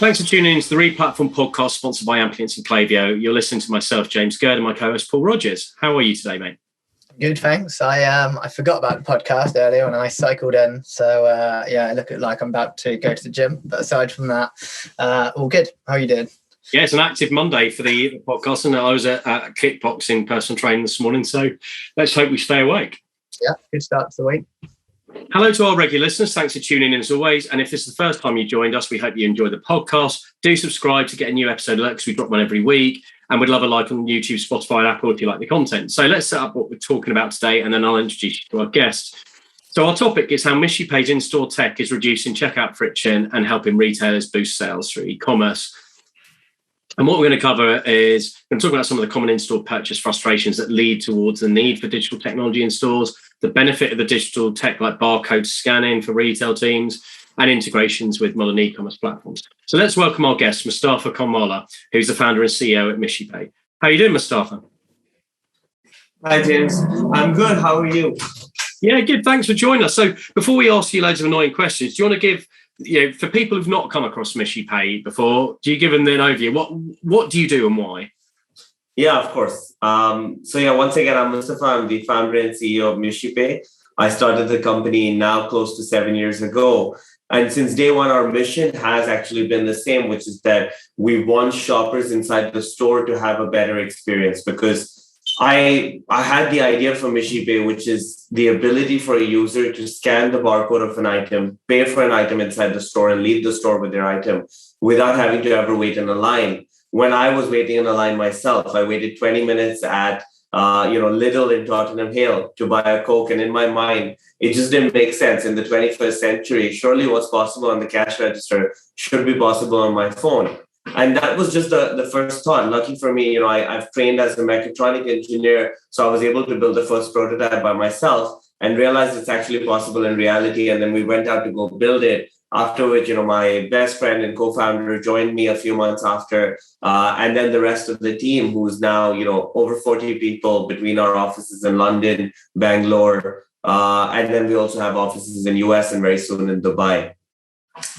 Thanks for tuning in to the Re-Platform podcast sponsored by Ampliance and Klaviyo. You're listening to myself, James Gurd, and my co-host, Paul Rogers. How are you today, mate? Good, thanks. I forgot about the podcast earlier when I cycled in. So, I look like I'm about to go to the gym. But aside from that, all good. How are you doing? Yeah, it's an active Monday for the podcast. And I was at kickboxing personal training this morning. So let's hope we stay awake. Yeah, good start to the week. Hello to our regular listeners. Thanks for tuning in as always. And if this is the first time you joined us, we hope you enjoy the podcast. Do subscribe to get a new episode alert because we drop one every week. And we'd love a like on YouTube, Spotify, and Apple if you like the content. So let's set up what we're talking about today, and then I'll introduce you to our guests. So our topic is how Mishipays in-store tech is reducing checkout friction and helping retailers boost sales through e-commerce. And what we're going to cover is we're going to talk about some of the common in-store purchase frustrations that lead towards the need for digital technology in stores, the benefit of the digital tech like barcode scanning for retail teams, and integrations with modern e-commerce platforms. So let's welcome our guest, Mustafa Khanwala, who's the founder and CEO at Mishipay. How are you doing, Mustafa? Hi, James. I'm good. How are you? Yeah, good. Thanks for joining us. So before we ask you loads of annoying questions, do you want to give, for people who've not come across Mishipay before, do you give them an overview? What do you do and why? Yeah, of course. Once again, I'm Mustafa. I'm the founder and CEO of Mishipay. I started the company now close to 7 years ago. And since day one, our mission has actually been the same, which is that we want shoppers inside the store to have a better experience. Because I had the idea for Mishipay, which is the ability for a user to scan the barcode of an item, pay for an item inside the store, and leave the store with their item without having to ever wait in a line. When I was waiting in a line myself, I waited 20 minutes at Lidl in Tottenham Hale to buy a Coke. And in my mind, it just didn't make sense. In the 21st century, surely what's possible on the cash register should be possible on my phone. And that was just the first thought. Lucky for me, I've trained as a mechatronic engineer. So I was able to build the first prototype by myself and realized it's actually possible in reality. And then we went out to go build it. After which, my best friend and co-founder joined me a few months after. And then the rest of the team, who's now, over 40 people between our offices in London, Bangalore. And then we also have offices in US and very soon in Dubai.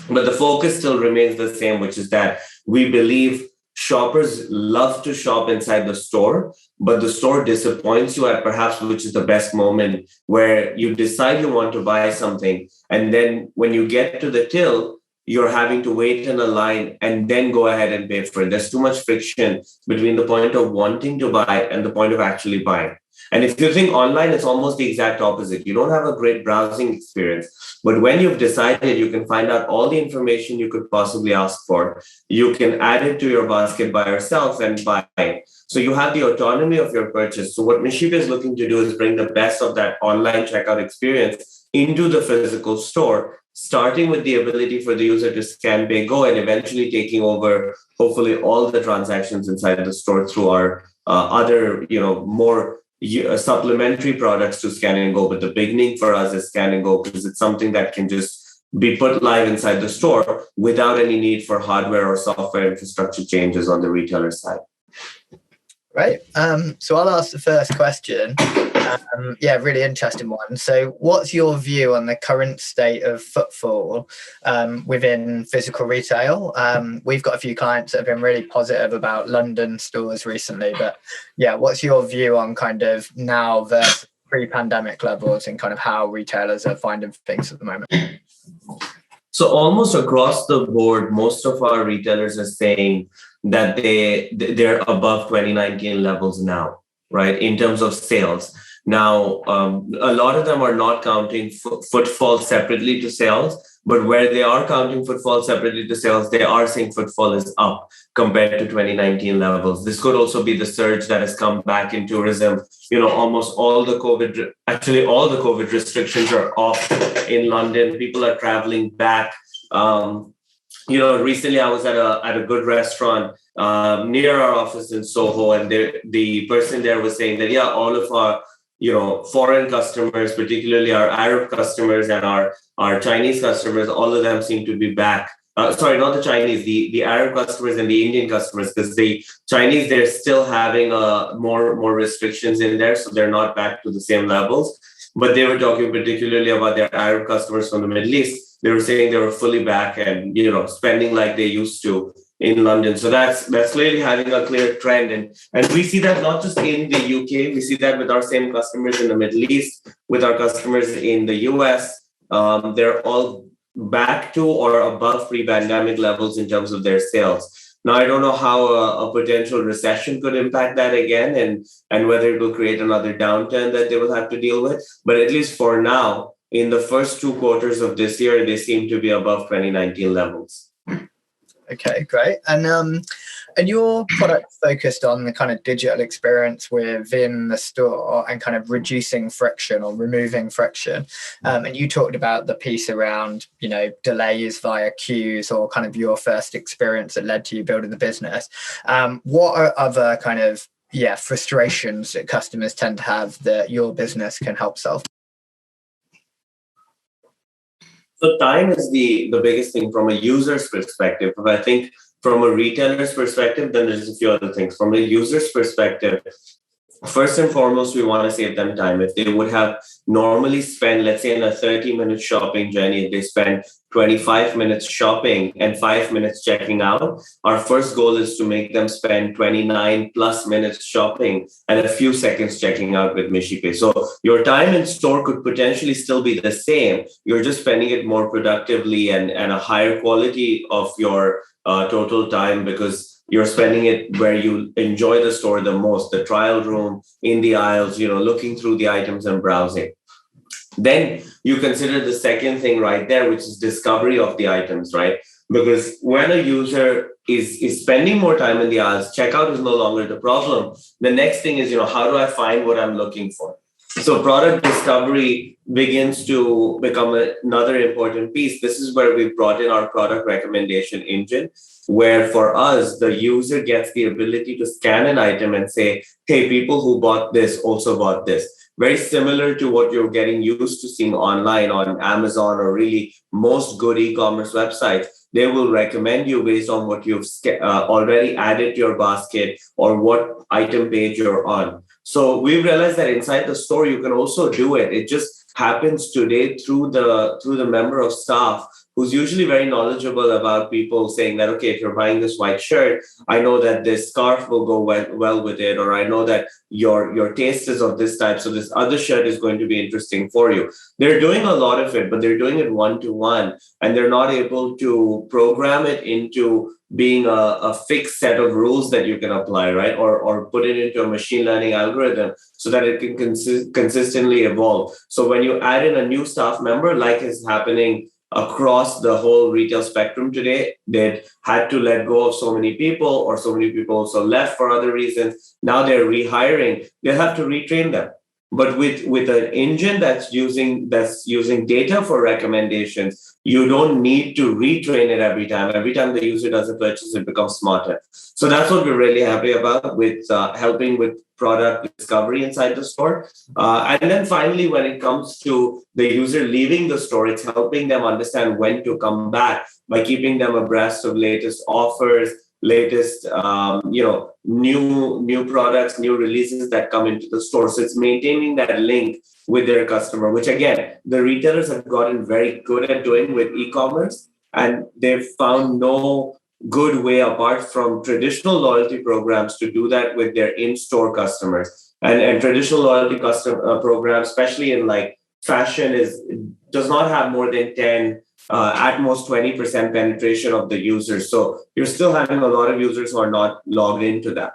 But the focus still remains the same, which is that we believe shoppers love to shop inside the store, but the store disappoints you at perhaps which is the best moment where you decide you want to buy something. And then when you get to the till, you're having to wait in a line and then go ahead and pay for it. There's too much friction between the point of wanting to buy and the point of actually buying. And if you think online, it's almost the exact opposite. You don't have a great browsing experience. But when you've decided, you can find out all the information you could possibly ask for. You can add it to your basket by yourself and buy it. So you have the autonomy of your purchase. So what Mishipay is looking to do is bring the best of that online checkout experience into the physical store, starting with the ability for the user to scan, pay, go, and eventually taking over, hopefully, all the transactions inside the store through our other, more supplementary products to scan and go. But the beginning for us is scan and go because it's something that can just be put live inside the store without any need for hardware or software infrastructure changes on the retailer side. Right. So I'll ask the first question. Really interesting one. So what's your view on the current state of footfall within physical retail? We've got a few clients that have been really positive about London stores recently, but what's your view on kind of now versus pre-pandemic levels and kind of how retailers are finding things at the moment? So almost across the board, most of our retailers are saying that they're above 2019 levels now, right, in terms of sales. Now, a lot of them are not counting footfall separately to sales, but where they are counting footfall separately to sales, they are saying footfall is up compared to 2019 levels. This could also be the surge that has come back in tourism. Almost all the COVID restrictions are off in London. People are traveling back. Recently I was at a good restaurant near our office in Soho, and the person there was saying that, all of our foreign customers, particularly our Arab customers and our Chinese customers, all of them seem to be back. Sorry, not the Chinese, the Arab customers and the Indian customers, because the Chinese, they're still having more restrictions in there, so they're not back to the same levels. But they were talking particularly about their Arab customers from the Middle East. they were saying they were fully back and, spending like they used to in London. So that's clearly having a clear trend. And we see that not just in the UK, we see that with our same customers in the Middle East, with our customers in the US. They're all back to or above pre-pandemic levels in terms of their sales. Now, I don't know how a potential recession could impact that again and whether it will create another downturn that they will have to deal with. But at least for now, in the first 2 quarters of this year, they seem to be above 2019 levels. Okay, great. And your product focused on the kind of digital experience within the store and kind of reducing friction or removing friction. And you talked about the piece around, delays via queues or kind of your first experience that led to you building the business. What are other kind of frustrations that customers tend to have that your business can help solve? So time is the biggest thing from a user's perspective. But I think from a retailer's perspective, then there's a few other things. From a user's perspective, first and foremost, we want to save them time. If they would have normally spent, let's say in a 30-minute shopping journey, if they spend 25 minutes shopping and 5 minutes checking out, our first goal is to make them spend 29 plus minutes shopping and a few seconds checking out with Mishipay. So your time in store could potentially still be the same. You're just spending it more productively and a higher quality of your total time, because you're spending it where you enjoy the store the most, the trial room, in the aisles, looking through the items and browsing. Then you consider the second thing right there, which is discovery of the items, right? Because when a user is spending more time in the aisles, checkout is no longer the problem. The next thing is, how do I find what I'm looking for? So product discovery begins to become another important piece. This is where we brought in our product recommendation engine, where for us, the user gets the ability to scan an item and say, hey, people who bought this also bought this. Very similar to what you're getting used to seeing online on Amazon or really most good e-commerce websites. They will recommend you based on what you've already added to your basket or what item page you're on. So we realized that inside the store, you can also do it. It just happens today through the member of staff who's usually very knowledgeable about people saying that, okay, if you're buying this white shirt, I know that this scarf will go well with it, or I know that your taste is of this type, so this other shirt is going to be interesting for you. They're doing a lot of it, but they're doing it one-to-one, and they're not able to program it into being a fixed set of rules that you can apply, right? Or put it into a machine learning algorithm so that it can consistently evolve. So when you add in a new staff member, like is happening across the whole retail spectrum today, they had to let go of so many people, or so many people also left for other reasons. Now they're rehiring. They'll have to retrain them. But with an engine that's using data for recommendations, you don't need to retrain it every time. Every time the user does a purchase, it becomes smarter. So that's what we're really happy about with helping with product discovery inside the store. And then finally, when it comes to the user leaving the store, it's helping them understand when to come back by keeping them abreast of latest offers, latest new products, new releases that come into the store. So it's maintaining that link with their customer, which again, the retailers have gotten very good at doing with e-commerce, and they've found no good way apart from traditional loyalty programs to do that with their in-store customers. And traditional loyalty customer programs, especially in like fashion, does not have more than 10, at most 20% penetration of the users. So you're still having a lot of users who are not logged into that.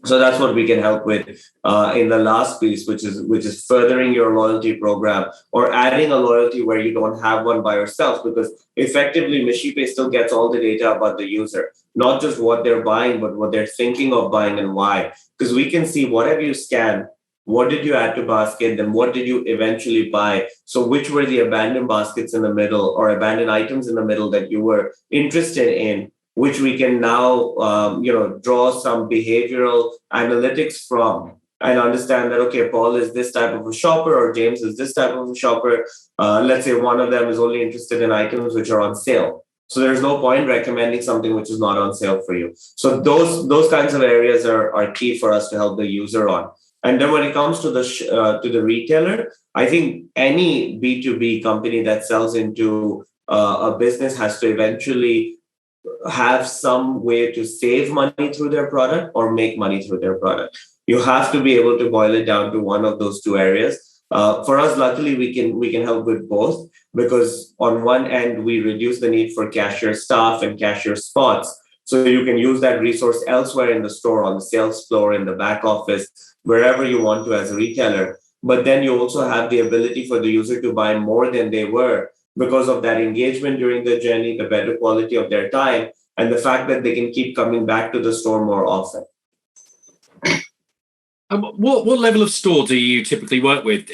So that's what we can help with in the last piece, which is furthering your loyalty program or adding a loyalty where you don't have one by yourself, because effectively Mishipay still gets all the data about the user, not just what they're buying, but what they're thinking of buying and why. Because we can see what have you scanned, what did you add to basket, then what did you eventually buy? So which were the abandoned baskets in the middle or abandoned items in the middle that you were interested in, which we can now draw some behavioral analytics from and understand that, okay, Paul is this type of a shopper or James is this type of a shopper. Let's say one of them is only interested in items which are on sale. So there's no point recommending something which is not on sale for you. So those kinds of areas are key for us to help the user on. And then when it comes to the retailer, I think any B2B company that sells into a business has to eventually have some way to save money through their product or make money through their product. You have to be able to boil it down to one of those two areas. For us, luckily, we can help with both, because on one end, we reduce the need for cashier staff and cashier spots. So you can use that resource elsewhere in the store, on the sales floor, in the back office, wherever you want to as a retailer. But then you also have the ability for the user to buy more than they were because of that engagement during the journey, the better quality of their time, and the fact that they can keep coming back to the store more often. What level of store do you typically work with?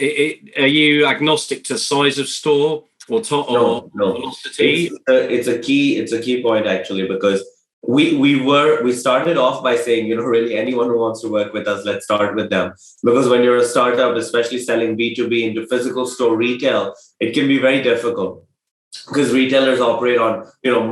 Are you agnostic to size of store or No. velocity? It's a key point, actually, because we started off by saying, really anyone who wants to work with us, let's start with them. Because when you're a startup, especially selling B2B into physical store retail, it can be very difficult, because retailers operate on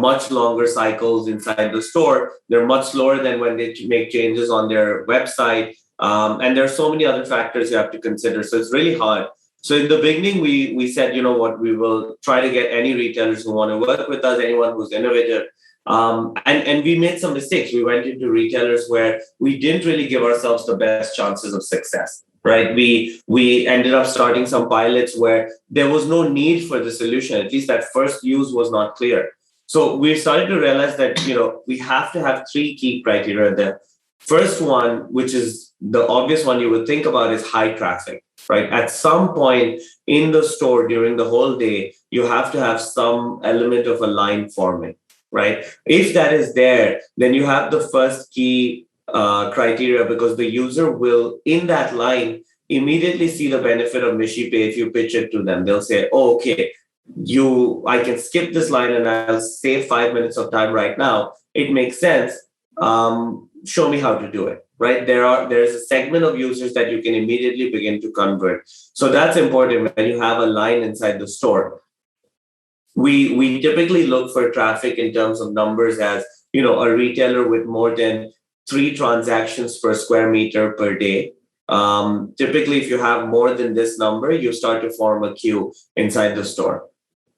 much longer cycles inside the store. They're much slower than when they make changes on their website. And there are so many other factors you have to consider. So it's really hard. So in the beginning, we said, we will try to get any retailers who want to work with us, anyone who's innovative. And we made some mistakes. We went into retailers where we didn't really give ourselves the best chances of success, right? We ended up starting some pilots where there was no need for the solution. At least that first use was not clear. So we started to realize that, we have to have three key criteria there. First one, which is the obvious one you would think about, is high traffic, right? At some point in the store during the whole day, you have to have some element of a line forming, right? If that is there, then you have the first key criteria, because the user will, in that line, immediately see the benefit of Mishipay if you pitch it to them. They'll say, oh, okay, I can skip this line and I'll save 5 minutes of time right now. It makes sense. Show me how to do it, right? There's a segment of users that you can immediately begin to convert. So that's important when you have a line inside the store. We typically look for traffic in terms of numbers as, a retailer with more than 3 transactions per square meter per day. Typically, if you have more than this number, you start to form a queue inside the store.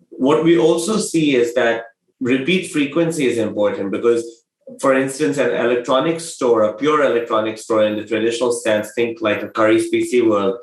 What we also see is that repeat frequency is important, because, for instance, an electronics store, a pure electronics store in the traditional sense, think like a Curry's PC World,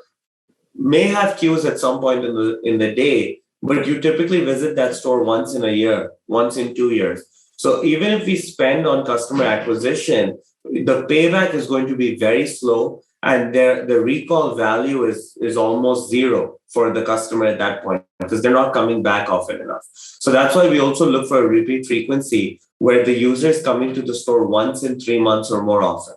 may have queues at some point in the day, but you typically visit that store once in a year, once in 2 years. So even if we spend on customer acquisition, the payback is going to be very slow, and the recall value is almost zero for the customer at that point, because they're not coming back often enough. So that's why we also look for a repeat frequency, where the user is coming to the store once in 3 months or more often.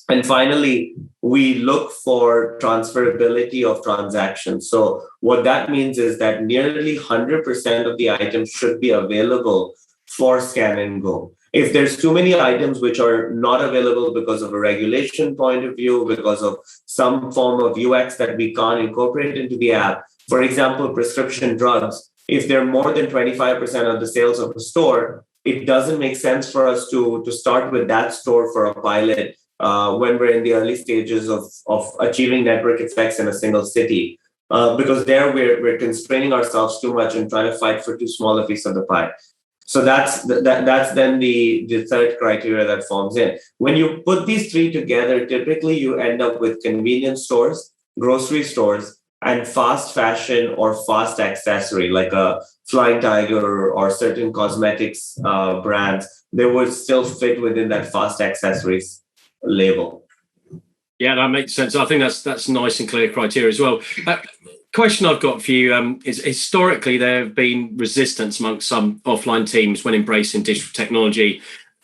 And finally, we look for transferability of transactions. So what that means is that nearly 100% of the items should be available for scan and go. If there's too many items which are not available because of a regulation point of view, because of some form of UX that we can't incorporate into the app, for example, prescription drugs, if they're more than 25% of the sales of a store, it doesn't make sense for us to start with that store for a pilot when we're in the early stages of achieving network effects in a single city, because there we're constraining ourselves too much and trying to fight for too small a piece of the pie. So that's then the third criteria that forms in. When you put these three together, typically you end up with convenience stores, grocery stores, and fast fashion or fast accessory, like a Flying Tiger or certain cosmetics brands. They would still fit within that fast accessories label. Yeah, that makes sense. I think that's nice and clear criteria as well. Question I've got for you is, historically there have been resistance amongst some offline teams when embracing digital technology,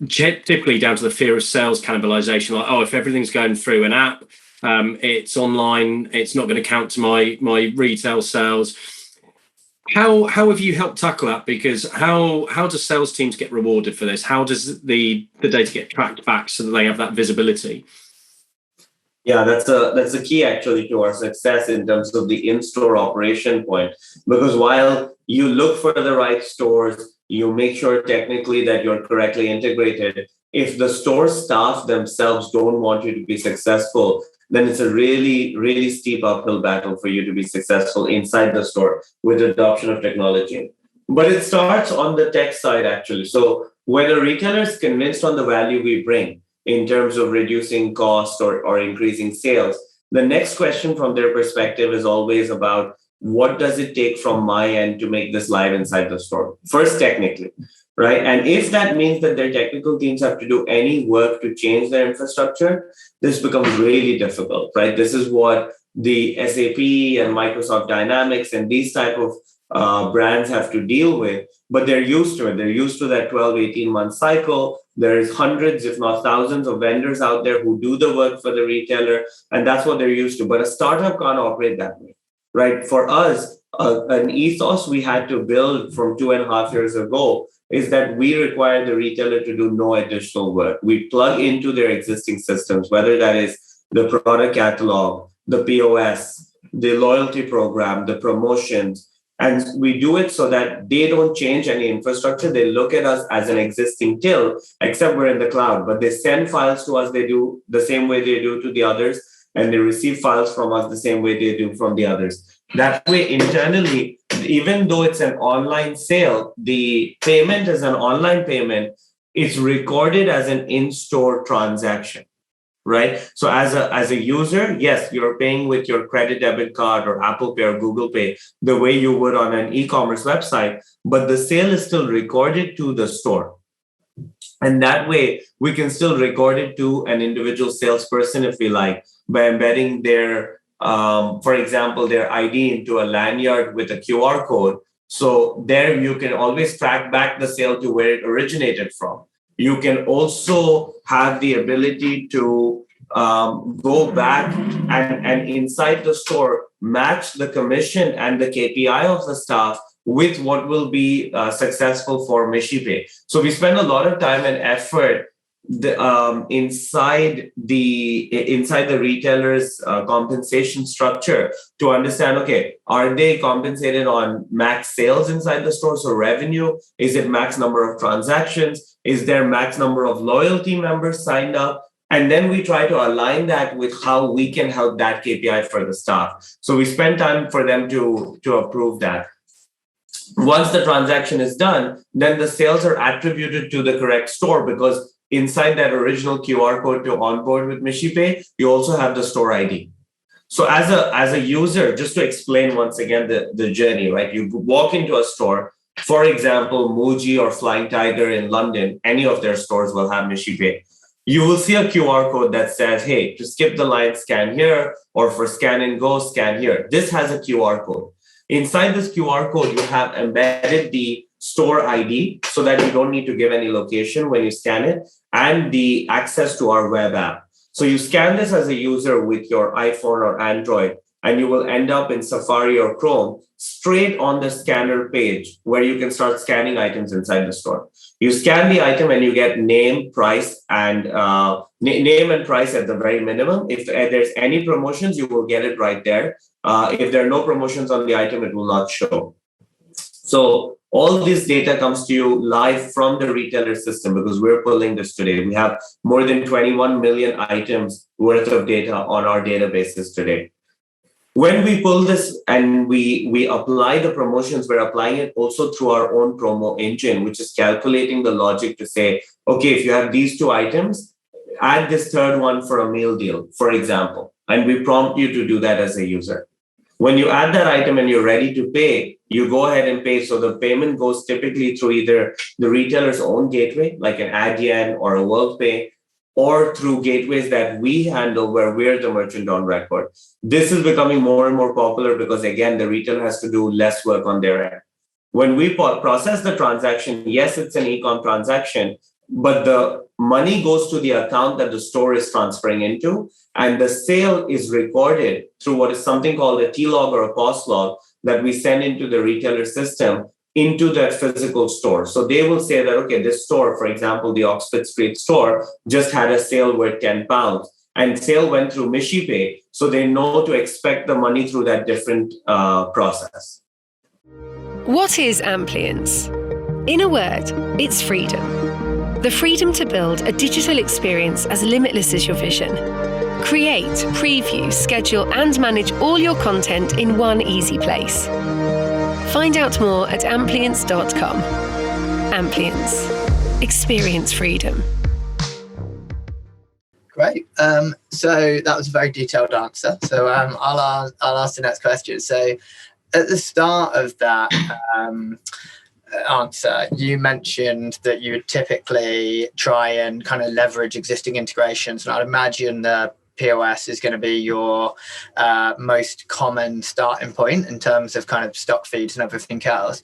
typically down to the fear of sales cannibalization. Like, if everything's going through an app, it's online, it's not going to count to my retail sales. How have you helped tackle that? Because how do sales teams get rewarded for this? How does the data get tracked back so that they have that visibility? Yeah, that's a key actually to our success in terms of the in-store operation point. Because while you look for the right stores, you make sure technically that you're correctly integrated. If the store staff themselves don't want you to be successful, then it's a really, really steep uphill battle for you to be successful inside the store with adoption of technology. But it starts on the tech side, actually. So when a retailer is convinced on the value we bring in terms of reducing cost or increasing sales, the next question from their perspective is always about what does it take from my end to make this live inside the store? First, technically, right? And if that means that their technical teams have to do any work to change their infrastructure, this becomes really difficult, right? This is what the SAP and Microsoft Dynamics and these type of brands have to deal with, but they're used to it. They're used to that 12, 18-month cycle. There's hundreds, if not thousands of vendors out there who do the work for the retailer, and that's what they're used to. But a startup can't operate that way, right? For us, an ethos we had to build from 2.5 years ago is that we require the retailer to do no additional work. We plug into their existing systems, whether that is the product catalog, the POS, the loyalty program, the promotions, and we do it so that they don't change any infrastructure. They look at us as an existing till, except we're in the cloud, but they send files to us, they do the same way they do to the others, and they receive files from us the same way they do from the others. That way, internally, even though it's an online sale, the payment is an online payment, it's recorded as an in-store transaction. Right? So as a user, yes, you're paying with your credit debit card or Apple Pay or Google Pay the way you would on an e-commerce website, but the sale is still recorded to the store. And that way, we can still record it to an individual salesperson if we like, by embedding their, for example, their ID into a lanyard with a QR code. So there you can always track back the sale to where it originated from. You can also have the ability to go back and inside the store, match the commission and the KPI of the staff with what will be successful for Mishipay. So we spend a lot of time and effort inside the retailer's compensation structure to understand, okay, are they compensated on max sales inside the store? So revenue, is it max number of transactions? Is there max number of loyalty members signed up? And then we try to align that with how we can help that KPI for the staff. So we spend time for them to approve that. Once the transaction is done, then the sales are attributed to the correct store, because inside that original QR code to onboard with Mishipay, you also have the store ID. So as a user, just to explain once again the journey, right? You walk into a store, for example, Muji or Flying Tiger in London, any of their stores will have Mishipay. You will see a QR code that says, hey, to skip the line, scan here, or for scan and go, scan here. This has a QR code. Inside this QR code, you have embedded the store ID so that you don't need to give any location when you scan it, and the access to our web app. So you scan this as a user with your iPhone or Android, and you will end up in Safari or Chrome straight on the scanner page where you can start scanning items inside the store. You scan the item and you get name, price, and name and price at the very minimum. If there's any promotions, you will get it right there. If there are no promotions on the item, it will not show. So all this data comes to you live from the retailer system, because we're pulling this today. We have more than 21 million items worth of data on our databases today. When we pull this and we apply the promotions, we're applying it also through our own promo engine, which is calculating the logic to say, okay, if you have these two items, add this third one for a meal deal, for example. And we prompt you to do that as a user. When you add that item and you're ready to pay, you go ahead and pay. So the payment goes typically through either the retailer's own gateway, like an Adyen or a WorldPay, or through gateways that we handle where we're the merchant on record. This is becoming more and more popular because, again, the retailer has to do less work on their end. When we process the transaction, yes, it's an e-com transaction, but the money goes to the account that the store is transferring into, and the sale is recorded through what is something called a T-log or a POS log that we send into the retailer system into that physical store. So they will say that, okay, this store, for example, the Oxford Street store, just had a sale worth £10, and sale went through Mishipay, so they know to expect the money through that different process. What is Amplience? In a word, it's freedom. The freedom to build a digital experience as limitless as your vision. Create, preview, schedule, and manage all your content in one easy place. Find out more at amplience.com. Amplience. Experience freedom. Great. So that was a very detailed answer. So I'll ask the next question. So at the start of that answer, you mentioned that you would typically try and kind of leverage existing integrations, and I'd imagine the POS is going to be your most common starting point in terms of kind of stock feeds and everything else.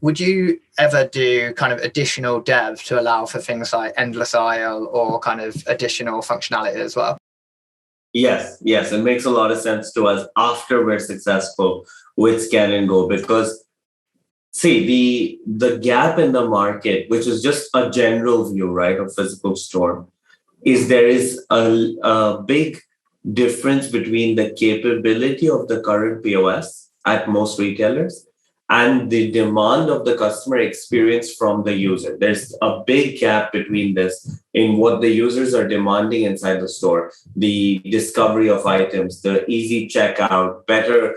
Would you ever do kind of additional dev to allow for things like endless aisle or kind of additional functionality as well? Yes, it makes a lot of sense to us after we're successful with Scan and Go, because see, the gap in the market, which is just a general view, right, of physical store, is there is a big difference between the capability of the current POS at most retailers and the demand of the customer experience from the user. There's a big gap between this in what the users are demanding inside the store, the discovery of items, the easy checkout, better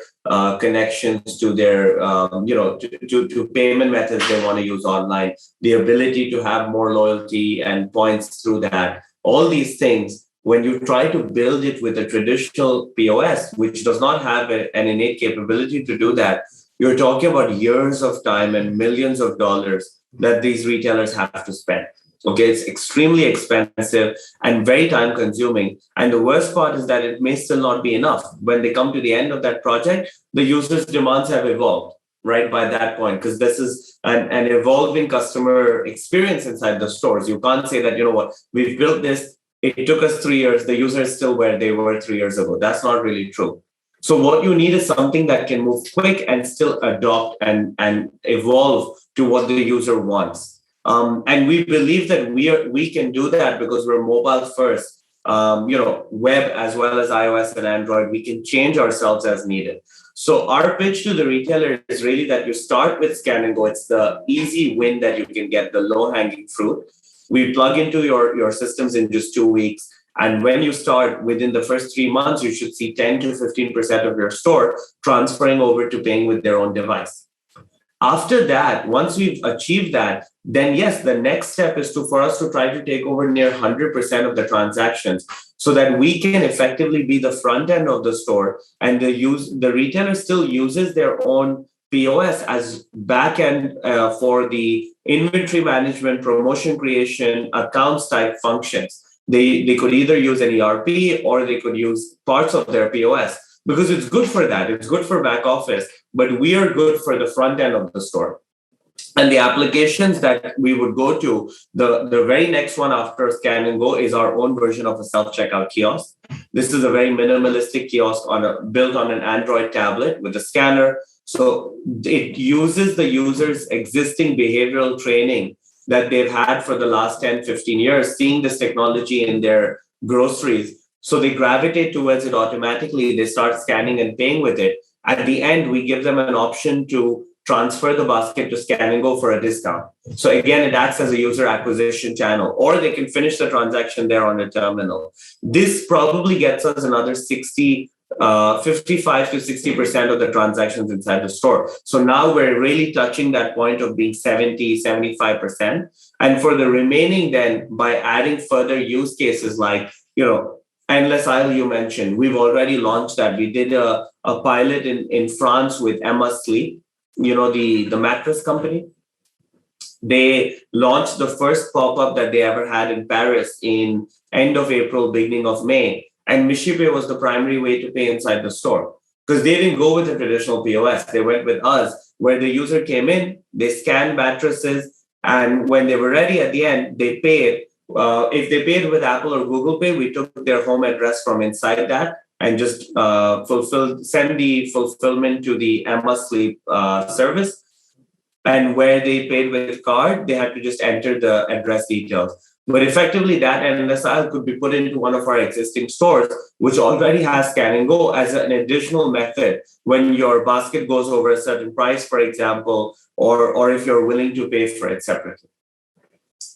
connections to their, to payment methods they want to use online, the ability to have more loyalty and points through that. All these things, when you try to build it with a traditional POS, which does not have an innate capability to do that, you're talking about years of time and millions of dollars that these retailers have to spend. Okay, it's extremely expensive and very time consuming. And the worst part is that it may still not be enough. When they come to the end of that project, the user's demands have evolved, right, by that point, because this is an evolving customer experience inside the stores. You can't say that, you know what, we've built this, it took us 3 years, the user is still where they were 3 years ago. That's not really true. So what you need is something that can move quick and still adopt and evolve to what the user wants. And we believe that we can do that because we're mobile first, web as well as iOS and Android. We can change ourselves as needed. So our pitch to the retailer is really that you start with Scan and Go. It's the easy win that you can get, the low-hanging fruit. We plug into your systems in just 2 weeks. And when you start, within the first 3 months, you should see 10 to 15% of your store transferring over to paying with their own device. After that, once we've achieved that, then yes, the next step is for us to try to take over near 100% of the transactions so that we can effectively be the front end of the store, and the retailer still uses their own POS as back end for the inventory management, promotion creation, accounts type functions. They could either use an ERP or they could use parts of their POS because it's good for that. It's good for back office, but we are good for the front end of the store. And the applications that we would go to, the very next one after Scan and Go is our own version of a self-checkout kiosk. This is a very minimalistic kiosk built on an Android tablet with a scanner. So it uses the user's existing behavioral training that they've had for the last 10, 15 years, seeing this technology in their groceries. So they gravitate towards it automatically. They start scanning and paying with it. At the end, we give them an option to transfer the basket to Scan and Go for a discount. So again, it acts as a user acquisition channel, or they can finish the transaction there on a terminal. This probably gets us another 55 to 60% of the transactions inside the store. So now we're really touching that point of being 70, 75%. And for the remaining, then by adding further use cases like, endless aisle you mentioned, we've already launched that. We did a pilot in France with Emma Sleep, the mattress company. They launched the first pop-up that they ever had in Paris in end of April, beginning of May. And Mishipay was the primary way to pay inside the store because they didn't go with a traditional POS. They went with us, where the user came in, they scanned mattresses, and when they were ready at the end, they paid. If they paid with Apple or Google Pay, we took their home address from inside that and just send the fulfillment to the Emma Sleep service. And where they paid with card, they had to just enter the address details. But effectively, that endless aisle could be put into one of our existing stores, which already has Scan and Go as an additional method when your basket goes over a certain price, for example, or if you're willing to pay for it separately.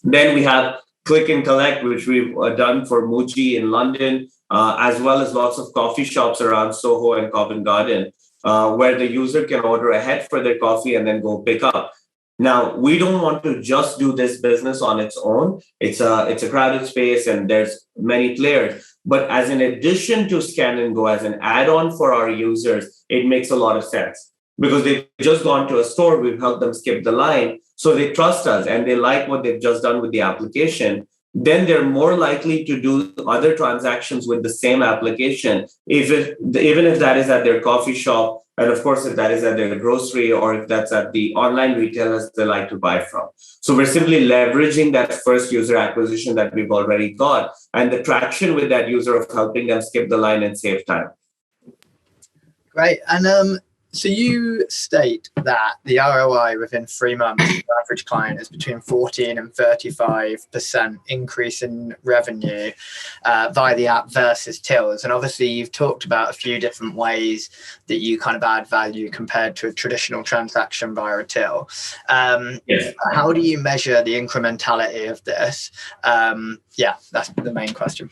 Then we have Click and Collect, which we've done for Muji in London. as well as lots of coffee shops around Soho and Covent Garden, where the user can order ahead for their coffee and then go pick up. Now, we don't want to just do this business on its own. It's a crowded space and there's many players. But as an addition to Scan and Go, as an add-on for our users, it makes a lot of sense because they've just gone to a store. We've helped them skip the line. So they trust us and they like what they've just done with the application. Then they're more likely to do other transactions with the same application, even if that is at their coffee shop, and of course, if that is at their grocery or if that's at the online retailers they like to buy from. So we're simply leveraging that first user acquisition that we've already got and the traction with that user of helping them skip the line and save time. Great. And so you state that the ROI within 3 months, the average client is between 14 and 35% increase in revenue via the app versus tills. And obviously you've talked about a few different ways that you kind of add value compared to a traditional transaction via a till. Yes. How do you measure the incrementality of this? That's the main question.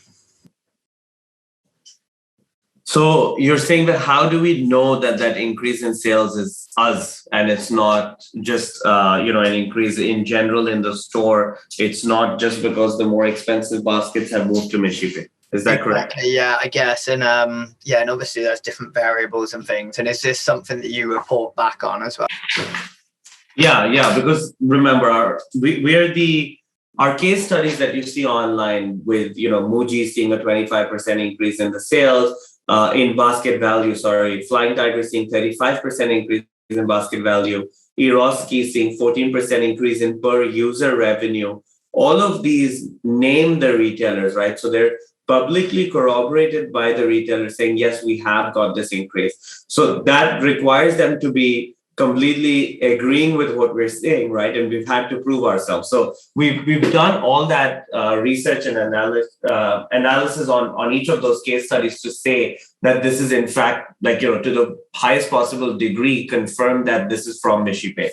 So you're saying that how do we know that that increase in sales is us and it's not just an increase in general in the store? It's not just because the more expensive baskets have moved to Mishipay. Is that correct? Yeah, I guess. And and obviously there's different variables and things. And is this something that you report back on as well? Yeah. Because remember, our case studies that you see online with Muji seeing a 25% increase in the sales. In basket value, Flying Tiger seeing 35% increase in basket value, Eroski seeing 14% increase in per user revenue. All of these name the retailers, right? So they're publicly corroborated by the retailer saying, yes, we have got this increase. So that requires them to be completely agreeing with what we're saying, right? And we've had to prove ourselves. So we've done all that research and analysis on each of those case studies to say that this is in fact, to the highest possible degree, confirmed that this is from Mishipay.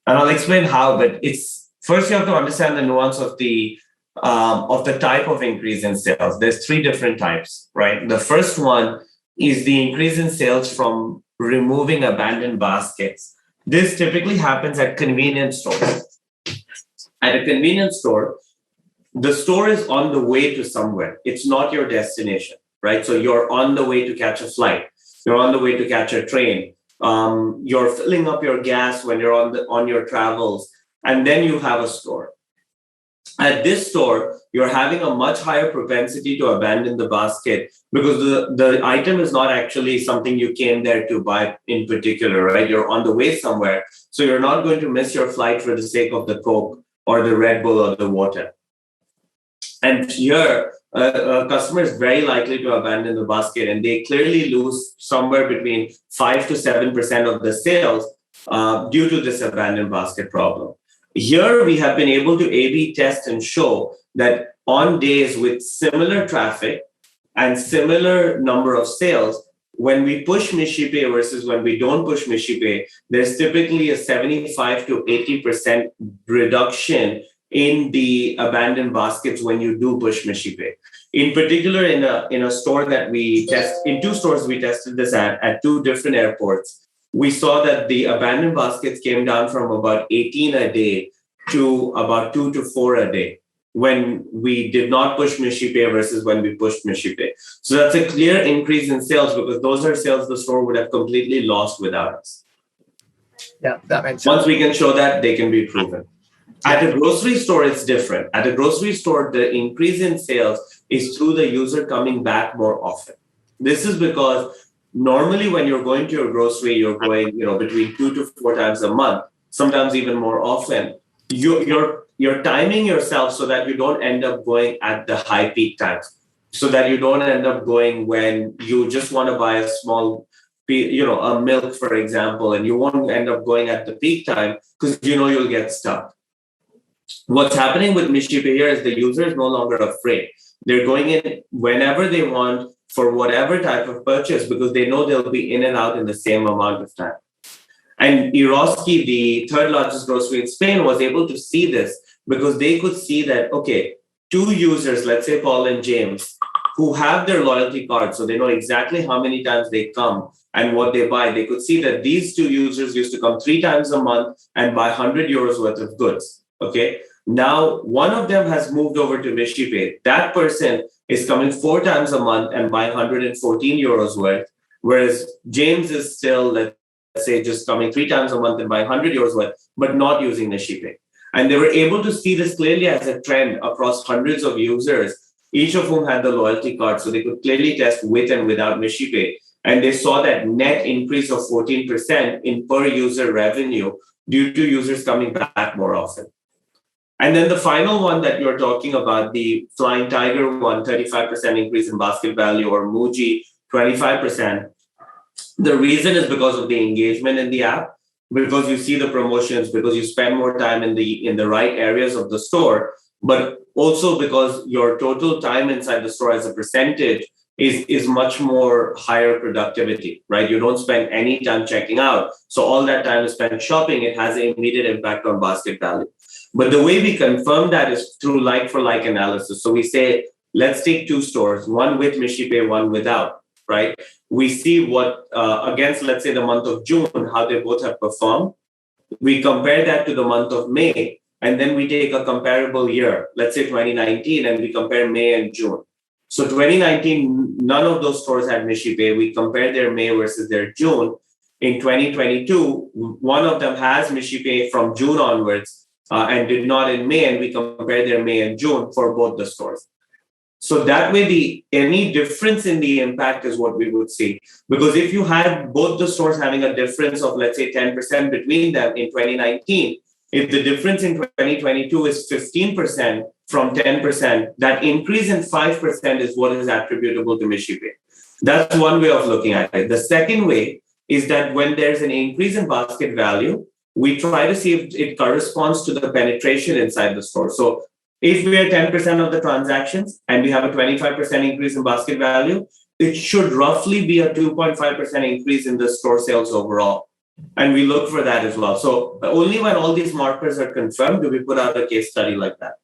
And I'll explain how, but it's first you have to understand the nuance of the type of increase in sales. There's 3 different types, right? The first one is the increase in sales from removing abandoned baskets. This typically happens at convenience stores. At a convenience store, the store is on the way to somewhere. It's not your destination, right? So you're on the way to catch a flight. You're on the way to catch a train. You're filling up your gas when you're on your travels, and then you have a store. At this store, you're having a much higher propensity to abandon the basket because the item is not actually something you came there to buy in particular, right? You're on the way somewhere. So you're not going to miss your flight for the sake of the Coke or the Red Bull or the water. And here, a customer is very likely to abandon the basket, and they clearly lose somewhere between 5 to 7% of the sales due to this abandoned basket problem. Here, we have been able to A/B test and show that on days with similar traffic and similar number of sales, when we push Mishipay versus when we don't push Mishipay, there's typically a 75 to 80% reduction in the abandoned baskets when you do push Mishipay. In particular, in a store that we test, in 2 stores we tested this at 2 different airports. We saw that the abandoned baskets came down from about 18 a day to about 2 to 4 a day when we did not push Mishipay versus when we pushed Mishipay. So that's a clear increase in sales because those are sales the store would have completely lost without us. Yeah, that makes sense. Once we can show that, they can be proven. At a grocery store, it's different. At a grocery store, the increase in sales is through the user coming back more often. This is because normally when you're going to your grocery, you're going, between 2 to 4 times a month, sometimes even more often. You're timing yourself so that you don't end up going at the high peak times, so that you don't end up going when you just want to buy a small, a milk, for example, and you won't end up going at the peak time because you'll get stuck. What's happening with Mishipay here is the user is no longer afraid. They're going in whenever they want for whatever type of purchase because they know they'll be in and out in the same amount of time. And Eroski, the 3rd largest grocery in Spain, was able to see this because they could see that, okay, 2 users, let's say Paul and James, who have their loyalty card, so they know exactly how many times they come and what they buy, they could see that these two users used to come 3 times a month and buy 100 euros worth of goods. Okay. Now, one of them has moved over to Mishipay. That person is coming 4 times a month and buying 114 euros worth, whereas James is still, let's say, just coming 3 times a month and buying 100 euros worth, but not using Mishipay. And they were able to see this clearly as a trend across hundreds of users, each of whom had the loyalty card, so they could clearly test with and without Mishipay. And they saw that net increase of 14% in per user revenue due to users coming back more often. And then the final one that you're talking about, the Flying Tiger one, 35% increase in basket value, or Muji, 25%. The reason is because of the engagement in the app, because you see the promotions, because you spend more time in the right areas of the store, but also because your total time inside the store as a percentage is much more higher productivity, right? You don't spend any time checking out. So all that time is spent shopping. It has an immediate impact on basket value. But the way we confirm that is through like-for-like analysis. So we say, let's take 2 stores, one with Mishipay, one without, right? We see what, against, let's say, the month of June, how they both have performed. We compare that to the month of May, and then we take a comparable year, let's say 2019, and we compare May and June. So 2019, none of those stores had Mishipay. We compared their May versus their June. In 2022, one of them has Mishipay from June onwards and did not in May, and we compared their May and June for both the stores. So that way, any difference in the impact is what we would see. Because if you had both the stores having a difference of, let's say, 10% between them in 2019, if the difference in 2022 is 15% from 10%, that increase in 5% is what is attributable to Mishipay. That's one way of looking at it. The second way is that when there's an increase in basket value, we try to see if it corresponds to the penetration inside the store. So if we are 10% of the transactions and we have a 25% increase in basket value, it should roughly be a 2.5% increase in the store sales overall. And we look for that as well. So only when all these markers are confirmed do we put out a case study like that.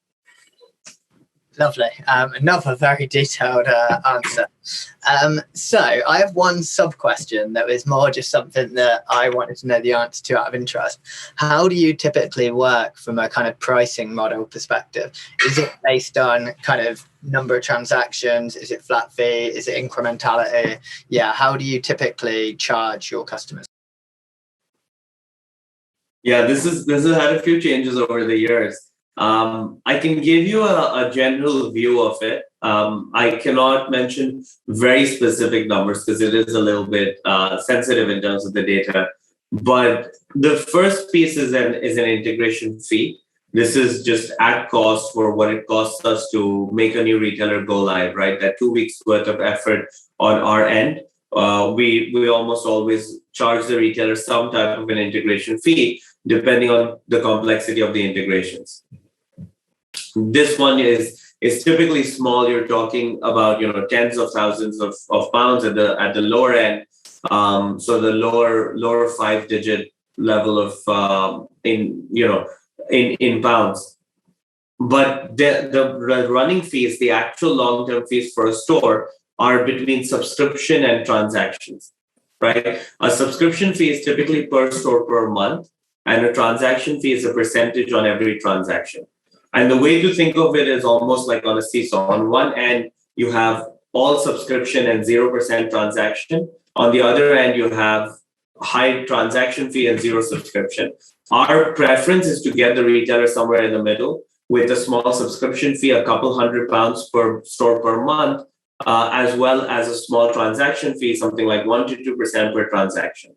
Lovely. Another very detailed answer. So I have one sub question that was more just something that I wanted to know the answer to out of interest. How do you typically work from a kind of pricing model perspective? Is it based on kind of number of transactions? Is it flat fee? Is it incrementality? Yeah. How do you typically charge your customers? Yeah, this has had a few changes over the years. I can give you a general view of it. I cannot mention very specific numbers because it is a little bit sensitive in terms of the data. But the first piece is an integration fee. This is just at cost for what it costs us to make a new retailer go live, right? That 2 weeks worth of effort on our end. We almost always charge the retailer some type of an integration fee, depending on the complexity of the integrations. This one is typically small. You're talking about tens of thousands of pounds at the lower end. So the lower 5-digit level of in pounds. But the running fees, the actual long-term fees for a store, are between subscription and transactions, right? A subscription fee is typically per store per month, and a transaction fee is a percentage on every transaction. And the way to think of it is almost like on a seesaw. On one end, you have all subscription and 0% transaction. On the other end, you have high transaction fee and 0 subscription. Our preference is to get the retailer somewhere in the middle with a small subscription fee, a couple £100 per store per month, as well as a small transaction fee, something like 1 to 2% per transaction.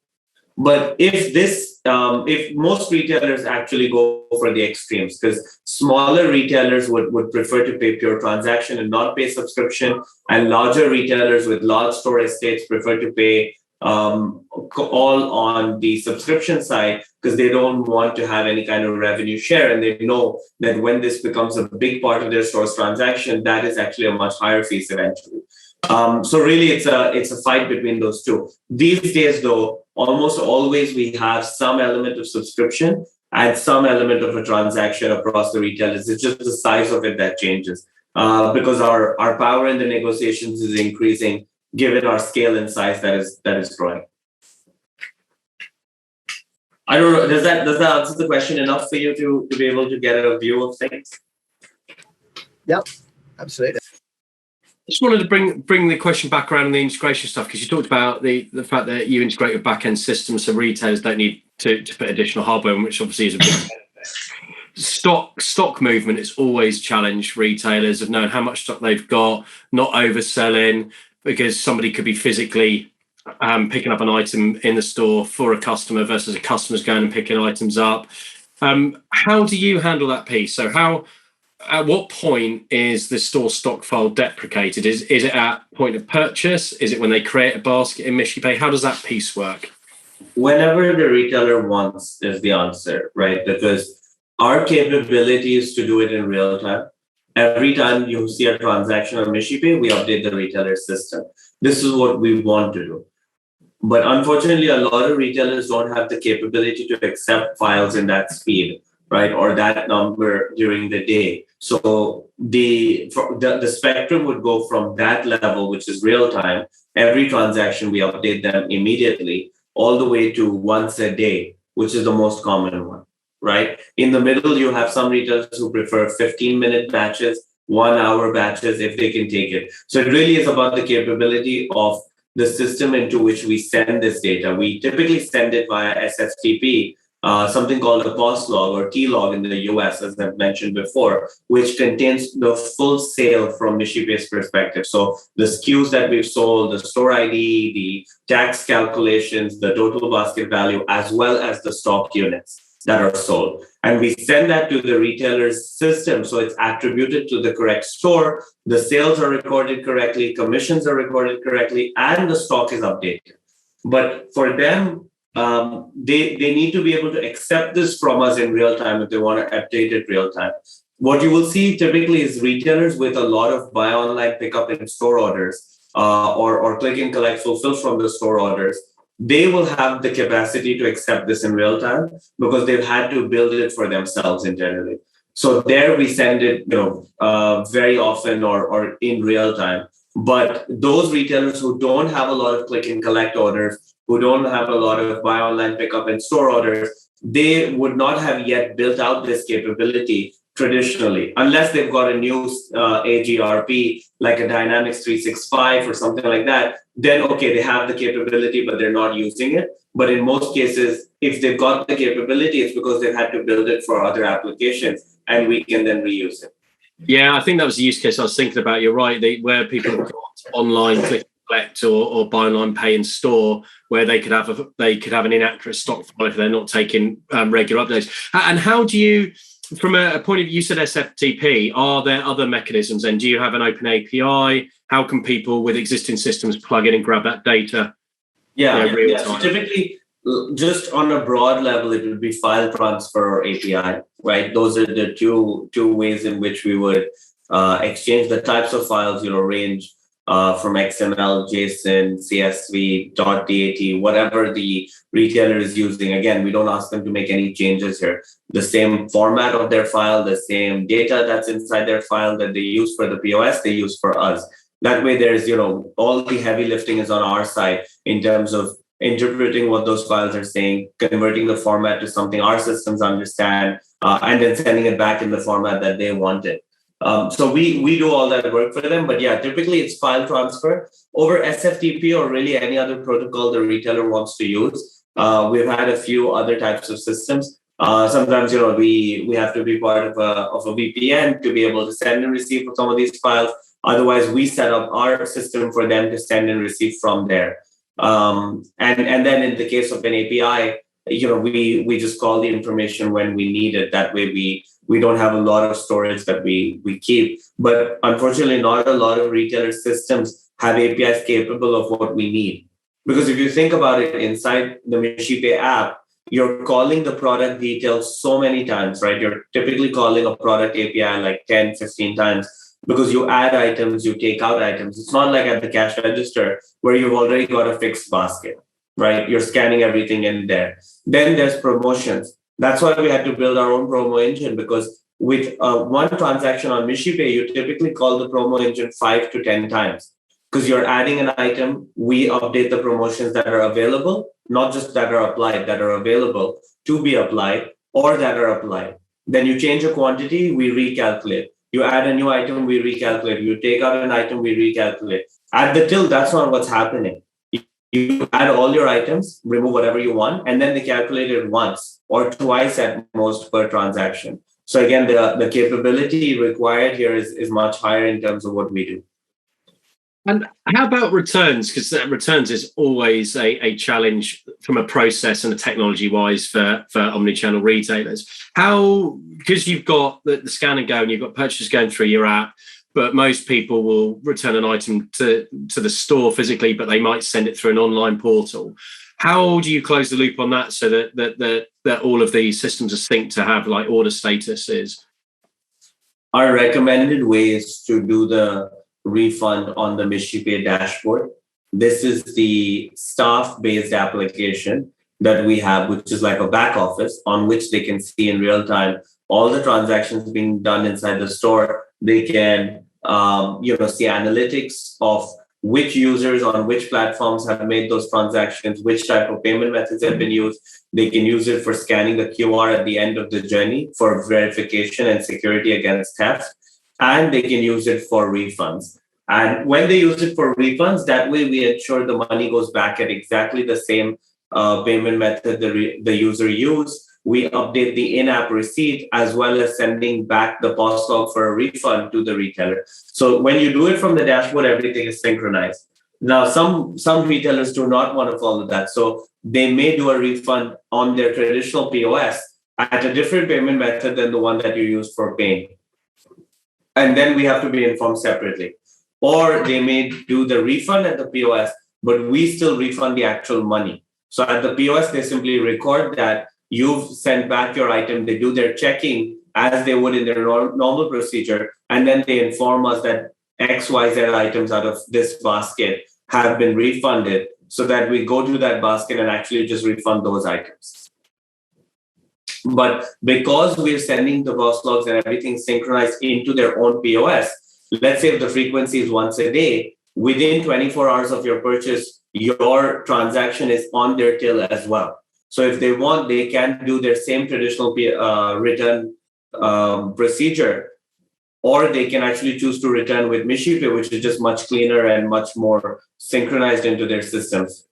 But if most retailers actually go for the extremes, because smaller retailers would prefer to pay pure transaction and not pay subscription, and larger retailers with large store estates prefer to pay all on the subscription side because they don't want to have any kind of revenue share, and they know that when this becomes a big part of their store's transaction, that is actually a much higher fee eventually. So really, it's a fight between those two. These days, though, almost always we have some element of subscription and some element of a transaction across the retailers. It's just the size of it that changes. because our power in the negotiations is increasing given our scale and size that is growing. I don't know. Does that answer the question enough for you to be able to get a view of things? Yep, absolutely. I just wanted to bring the question back around on the integration stuff, because you talked about the fact that you integrate with back-end systems, so retailers don't need to put additional hardware in, which obviously is a big benefit. Stock movement is always challenged retailers of knowing how much stock they've got, not overselling, because somebody could be physically picking up an item in the store for a customer versus a customer's going and picking items up. How do you handle that piece? So at what point is the store stock file deprecated? Is it at point of purchase? Is it when they create a basket in Mishipay? How does that piece work? Whenever the retailer wants is the answer, right? Because our capability is to do it in real time. Every time you see a transaction on Mishipay, we update the retailer system. This is what we want to do. But unfortunately, a lot of retailers don't have the capability to accept files in that speed, right? Or that number during the day. So the spectrum would go from that level, which is real time. Every transaction, we update them immediately, all the way to once a day, which is the most common one, right? In the middle, you have some retailers who prefer 15-minute batches, 1-hour batches, if they can take it. So it really is about the capability of the system into which we send this data. We typically send it via SFTP, something called a POS log or T-log in the US, as I've mentioned before, which contains the full sale from Mishipay's perspective. So the SKUs that we've sold, the store ID, the tax calculations, the total basket value, as well as the stock units that are sold. And we send that to the retailer's system. So it's attributed to the correct store. The sales are recorded correctly, commissions are recorded correctly, and the stock is updated. But for them, they need to be able to accept this from us in real time if they want to update it real time. What you will see typically is retailers with a lot of buy online, pick up in store orders, or click and collect, fulfill from the store orders. They will have the capacity to accept this in real time because they've had to build it for themselves internally. So there we send it, very often or in real time. But those retailers who don't have a lot of click and collect orders, who don't have a lot of buy online, pick up in store orders, they would not have yet built out this capability traditionally, unless they've got a new AGRP like a Dynamics 365 or something like that. Then, okay, they have the capability, but they're not using it. But in most cases, if they've got the capability, it's because they've had to build it for other applications, and we can then reuse it. Yeah, I think that was the use case I was thinking about. You're right, where people have got online click and collect or buy online, pay in store, where they could have an inaccurate stock file if they're not taking regular updates. And how do you, from a point of view, you said SFTP, are there other mechanisms? And do you have an open API? How can people with existing systems plug in and grab that data? So typically, just on a broad level, it would be file transfer or API, right? Those are the two ways in which we would exchange the types of files, range from XML, JSON, CSV, .dat, whatever the retailer is using. Again, we don't ask them to make any changes here. The same format of their file, the same data that's inside their file that they use for the POS, they use for us. That way there's, all the heavy lifting is on our side in terms of interpreting what those files are saying, converting the format to something our systems understand, and then sending it back in the format that they want it. So we do all that work for them. But yeah, typically it's file transfer over SFTP or really any other protocol the retailer wants to use. We've had a few other types of systems. Sometimes, we have to be part of a VPN to be able to send and receive some of these files. Otherwise, we set up our system for them to send and receive from there. And then in the case of an API, we just call the information when we need it. That way we don't have a lot of storage that we keep. But unfortunately, not a lot of retailer systems have APIs capable of what we need. Because if you think about it, inside the Mishipay app, you're calling the product details so many times, right? You're typically calling a product API like 10, 15 times. Because you add items, you take out items. It's not like at the cash register where you've already got a fixed basket, right? You're scanning everything in there. Then there's promotions. That's why we had to build our own promo engine, because with one transaction on Mishipay, you typically call the promo engine 5 to 10 times because you're adding an item. We update the promotions that are available, not just that are applied, that are available to be applied or that are applied. Then you change a quantity, we recalculate. You add a new item, we recalculate. You take out an item, we recalculate. At the till, that's not what's happening. You add all your items, remove whatever you want, and then they calculate it once or twice at most per transaction. So again, the capability required here is much higher in terms of what we do. And how about returns? Because returns is always a challenge from a process and a technology-wise for omnichannel retailers. How, because you've got the scan and go and you've got purchases going through your app, but most people will return an item to the store physically, but they might send it through an online portal. How do you close the loop on that so that all of these systems are synced to have like order statuses? Our recommended way is to do the refund on the Mishipay dashboard. This is the staff-based application that we have, which is like a back office on which they can see in real time all the transactions being done inside the store. They can see analytics of which users on which platforms have made those transactions, which type of payment methods have been used. They can use it for scanning the QR at the end of the journey for verification and security against theft. And they can use it for refunds. And when they use it for refunds, that way we ensure the money goes back at exactly the same payment method the user used. We update the in-app receipt as well as sending back the POS log for a refund to the retailer. So when you do it from the dashboard, everything is synchronized. Now, some retailers do not want to follow that. So they may do a refund on their traditional POS at a different payment method than the one that you use for paying. And then we have to be informed separately. Or they may do the refund at the POS, but we still refund the actual money. So at the POS, they simply record that you've sent back your item. They do their checking as they would in their normal procedure. And then they inform us that XYZ items out of this basket have been refunded so that we go to that basket and actually just refund those items. But because we're sending the POS logs and everything synchronized into their own POS, let's say if the frequency is once a day, within 24 hours of your purchase, your transaction is on their till as well. So if they want, they can do their same traditional return procedure, or they can actually choose to return with Mishipay, which is just much cleaner and much more synchronized into their systems.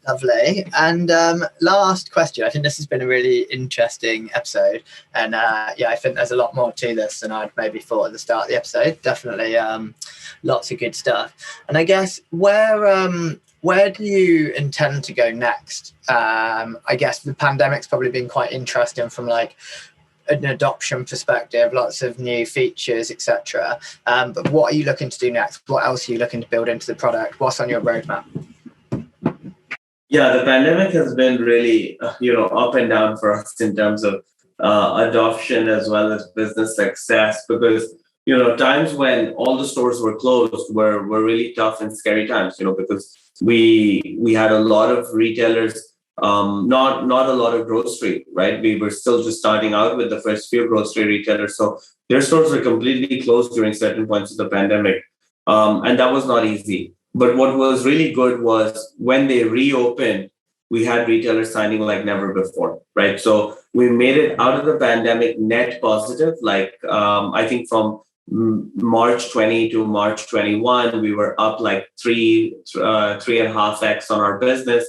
Lovely. And last question. I think this has been a really interesting episode. And I think there's a lot more to this than I'd maybe thought at the start of the episode. Definitely lots of good stuff. And I guess where do you intend to go next? I guess the pandemic's probably been quite interesting from like an adoption perspective, lots of new features, etc. But what are you looking to do next? What else are you looking to build into the product? What's on your roadmap? Yeah, the pandemic has been really, up and down for us in terms of adoption as well as business success, because, times when all the stores were closed were really tough and scary times, because we had a lot of retailers, not a lot of grocery, right? We were still just starting out with the first few grocery retailers. So their stores were completely closed during certain points of the pandemic. And that was not easy. But what was really good was when they reopened, we had retailers signing like never before, right? So we made it out of the pandemic net positive. Like I think from March 20 to March 21, we were up like 3.5x on our business.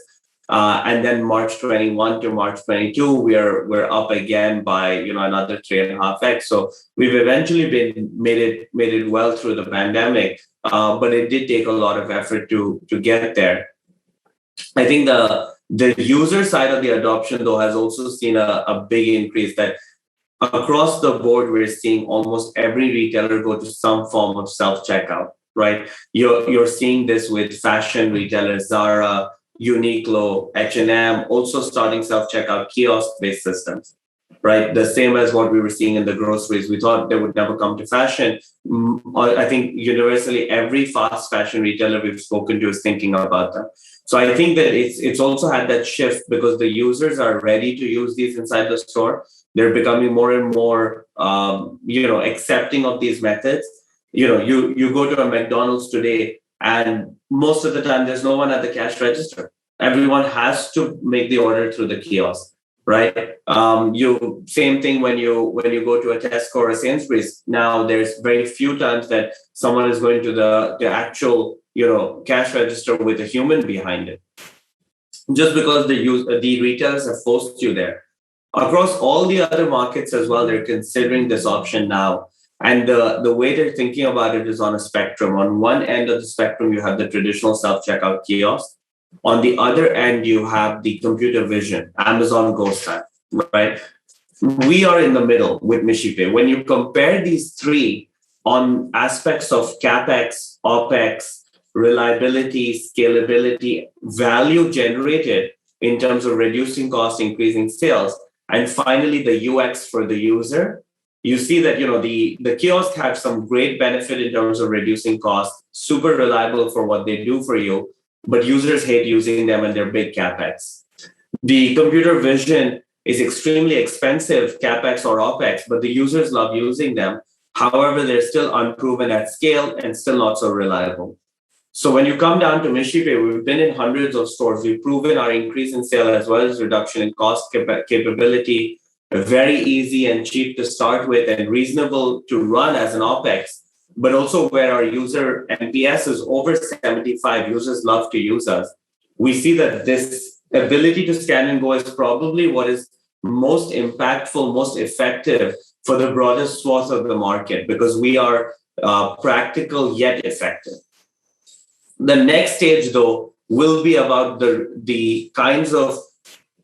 And then March 21 to March 22, we're up again by another 3.5x. So we've eventually made it well through the pandemic. But it did take a lot of effort to get there. I think the user side of the adoption, though, has also seen a big increase that across the board, we're seeing almost every retailer go to some form of self-checkout, right? You're seeing this with fashion retailers, Zara, Uniqlo, H&M, also starting self-checkout kiosk-based systems. Right, the same as what we were seeing in the groceries. We thought they would never come to fashion. I think universally every fast fashion retailer we've spoken to is thinking about them. So I think that it's also had that shift because the users are ready to use these inside the store. They're becoming more and more, accepting of these methods. You go to a McDonald's today, and most of the time there's no one at the cash register. Everyone has to make the order through the kiosk, right? Same thing when you go to a Tesco or a Sainsbury's. Now there's very few times that someone is going to the actual cash register with a human behind it, just because the retailers have forced you there. Across all the other markets as well, they're considering this option now. And the way they're thinking about it is on a spectrum. On one end of the spectrum, you have the traditional self-checkout kiosk. On the other end, you have the computer vision, Amazon Go style, right? We are in the middle with Mishipay. When you compare these three on aspects of CapEx, OpEx, reliability, scalability, value generated in terms of reducing cost, increasing sales, and finally the UX for the user, you see that the kiosk have some great benefit in terms of reducing cost, super reliable for what they do for you, but users hate using them and they're big CapEx. The computer vision is extremely expensive, CapEx or OpEx, but the users love using them. However, they're still unproven at scale and still not so reliable. So when you come down to Mishipay, we've been in hundreds of stores. We've proven our increase in sale as well as reduction in cost capability, very easy and cheap to start with and reasonable to run as an OpEx, but also where our user NPS is over 75, users love to use us. We see that this ability to scan and go is probably what is most impactful, most effective for the broadest swath of the market because we are practical yet effective. The next stage, though, will be about the kinds of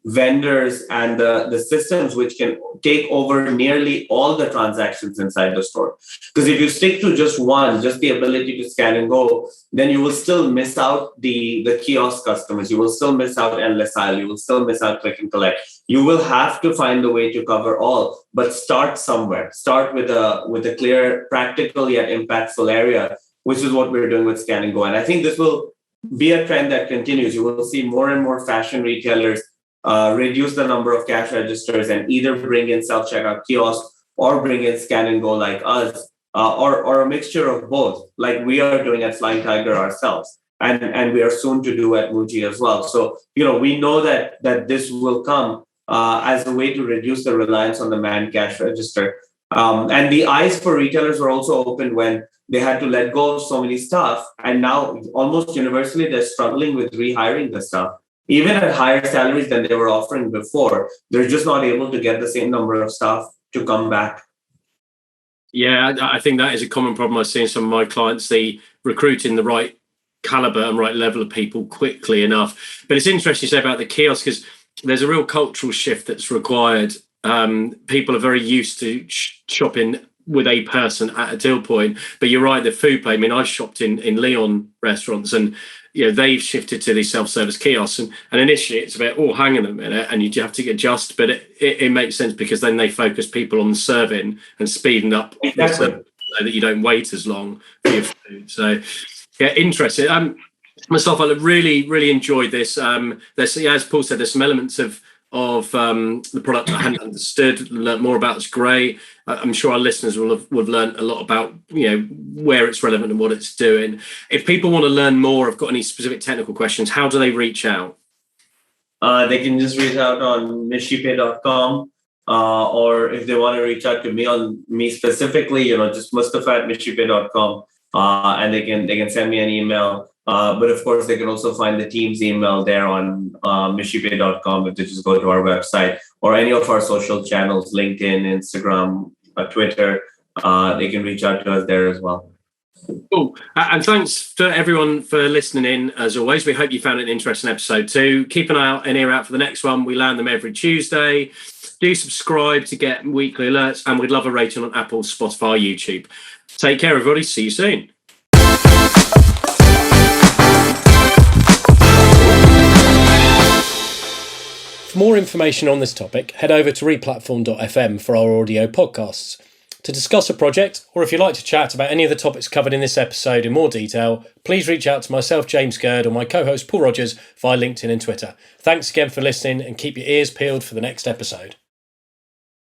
vendors and the systems which can take over nearly all the transactions inside the store. Because if you stick to just one, just the ability to scan and go, then you will still miss out the kiosk customers. You will still miss out endless aisle. You will still miss out click and collect. You will have to find a way to cover all, but start somewhere. Start with a clear, practical yet impactful area, which is what we're doing with scan and go. And I think this will be a trend that continues. You will see more and more fashion retailers reduce the number of cash registers and either bring in self-checkout kiosks or bring in scan and go like us, or a mixture of both, like we are doing at Flying Tiger ourselves, and we are soon to do at Muji as well. So we know that this will come as a way to reduce the reliance on the manned cash register. And the eyes for retailers were also opened when they had to let go of so many staff, and now almost universally they're struggling with rehiring the staff. Even at higher salaries than they were offering before, they're just not able to get the same number of staff to come back. Yeah, I think that is a common problem I see in some of my clients. They recruiting the right caliber and right level of people quickly enough. But it's interesting to say about the kiosk because there's a real cultural shift that's required. People are very used to shopping with a person at a till point. But you're right, the food play. I mean, I've shopped in Leon restaurants and they've shifted to these self-service kiosks, and initially it's about hang on a minute, and you have to adjust, but it makes sense because then they focus people on serving and speeding up so that you don't wait as long for your food. So yeah, interesting. Myself, I really enjoyed this. There's, as Paul said, there's some elements of the product I hadn't understood, learned more about. It's great. I'm sure our listeners will have learned a lot about where it's relevant and what it's doing. If people want to learn more, have got any specific technical questions, how do they reach out? They can just reach out on mishipay.com, or if they want to reach out to me specifically, just mustafa@mishipay.com, and they can send me an email. But of course, they can also find the team's email there on mishipay.com if they just go to our website or any of our social channels, LinkedIn, Instagram, Twitter. They can reach out to us there as well. Cool. And thanks to everyone for listening in, as always. We hope you found it an interesting episode too. Keep an eye out and ear out for the next one. We land them every Tuesday. Do subscribe to get weekly alerts, and we'd love a rating on Apple, Spotify, YouTube. Take care, everybody. See you soon. For more information on this topic, head over to replatform.fm for our audio podcasts. To discuss a project, or if you'd like to chat about any of the topics covered in this episode in more detail, please reach out to myself, James Gurd, or my co-host Paul Rogers via LinkedIn and Twitter. Thanks again for listening, and keep your ears peeled for the next episode.